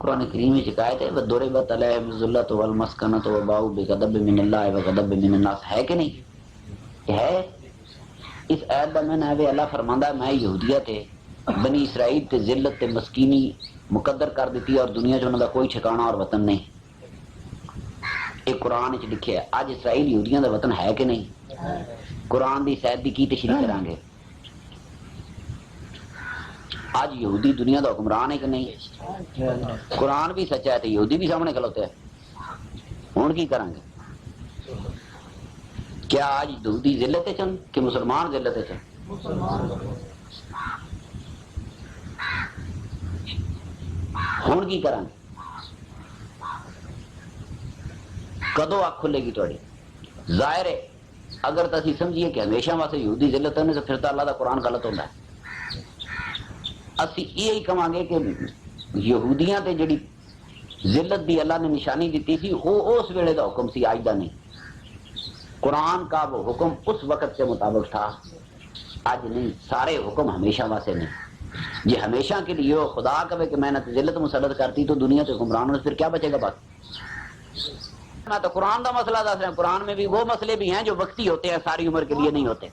قرآن کریم میں شکایت ہے وَضُرِبَتْ عَلَيْهِمُ الذِّلَّةُ وَالْمَسْكَنَةُ وَبَاءُوا بِغَضَبٍ مِّنَ اللَّهِ وَغَضَبٍ مِّنَ النَّاسِ، ہے کہ نہیں؟ ہے۔ اس آیت کا میں نے اللہ فرماندا ہے میں یہودیت ہے بنی اسرائیل تے ذلت تے مسکینی مقدر کر دیتی ہے اور دنیا چ انہاں دا کوئی ٹھکانہ اور وطن نہیں۔ یہ قرآن وچ لکھیا ہے۔ اج اسرائیل یہودیاں دا وطن ہے کہ نہیں؟ قرآن دی شاید دی کی تشریح کریں گے؟ آج یہودی دنیا دا حکمران ہے کہ نہیں؟ قرآن بھی سچا ہے تو یہودی بھی سامنے کھلوتے ہیں۔ ہن کی کریں گے؟ کیا آج یہودی ذلت چن کہ مسلمان ذلت چن؟ ہن کی کریں گے؟ کدو آنکھ کھلے گی تھوڑی؟ ظاہر ہے اگر تسی سمجھیے کہ ہمیشہ واسطے یہودی ذلت ہے تو پھر تو اللہ دا قرآن غلط ہوتا ہے۔ اسی یہی کہاں گے کہ یہودیاں تے جڑی ذلت دی اللہ نے نشانی دیتی تھی وہ اس ویلے دا حکم سی، آج دا نہیں۔ قرآن کا وہ حکم اس وقت کے مطابق تھا، آج نہیں۔ سارے حکم ہمیشہ واسطے نہیں۔ یہ ہمیشہ کے لیے ہو، خدا کہے کہ میں نے ذلت مسلط کرتی تو دنیا سے حکمرانوں سے پھر کیا بچے گا باقی؟ میں تو قرآن کا مسئلہ دس رہا ہوں، قرآن میں بھی وہ مسئلے بھی ہیں جو وقتی ہوتے ہیں، ساری عمر کے لیے نہیں ہوتے۔